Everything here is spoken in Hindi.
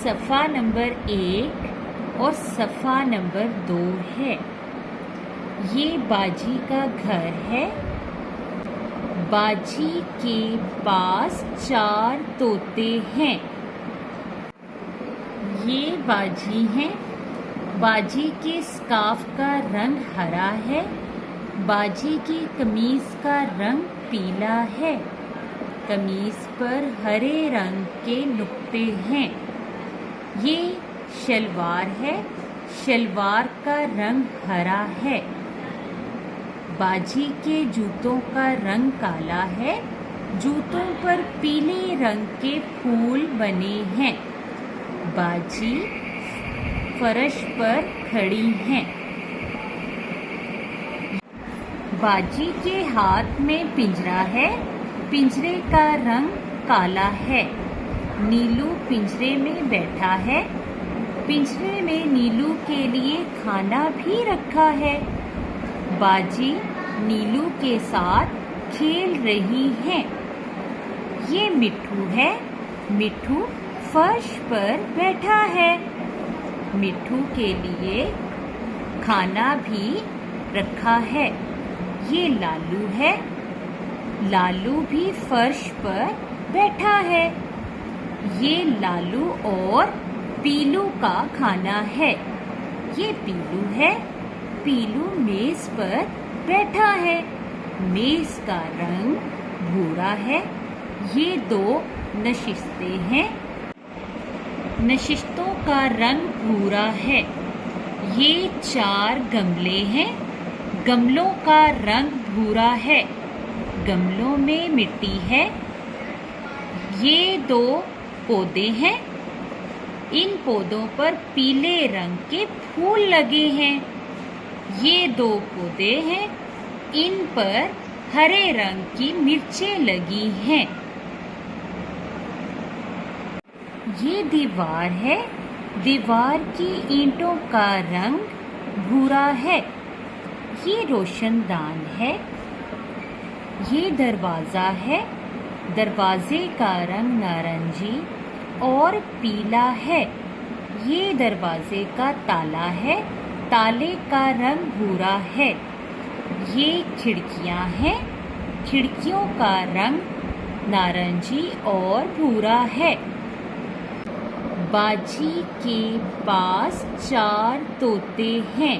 सफ़ा नंबर 1 और सफ़ा नंबर 2 है। ये बाजी का घर है। बाजी के पास 4 तोते हैं। ये बाजी हैं। बाजी के स्कार्फ का रंग हरा है। बाजी की कमीज का रंग पीला है। कमीज पर हरे रंग के नुक्ते हैं। ये शलवार है। शलवार का रंग हरा है। बाजी के जूतों का रंग काला है। जूतों पर पीले रंग के फूल बने हैं। बाजी फर्श पर खड़ी हैं। बाजी के हाथ में पिंजरा है। पिंजरे का रंग काला है। नीलू पिंजरे में बैठा है। पिंजरे में नीलू के लिए खाना भी रखा है। बाजी नीलू के साथ खेल रही है। ये मिट्ठू है। मिट्ठू फर्श पर बैठा है। मिट्ठू के लिए खाना भी रखा है। ये लालू है। लालू भी फर्श पर बैठा है। ये लालू और पीलू का खाना है। ये पीलू है। पीलू मेज पर बैठा है। मेज का रंग भूरा है। ये 2 नशिस्तें हैं। नशिस्तों का रंग भूरा है। ये 4 गमले हैं। गमलों का रंग भूरा है। गमलों में मिट्टी है। ये 2 पौधे हैं। इन पौधों पर पीले रंग के फूल लगे हैं। ये 2 पौधे हैं। इन पर हरे रंग की मिर्चें लगी हैं। ये दीवार है। दीवार की ईंटों का रंग भूरा है। ये रोशनदान है। ये दरवाज़ा है। दरवाजे का रंग नारंगी और पीला है। ये दरवाजे का ताला है। ताले का रंग भूरा है। ये खिड़कियां हैं। खिड़कियों का रंग नारंगी और भूरा है। बाजी के पास 4 तोते हैं।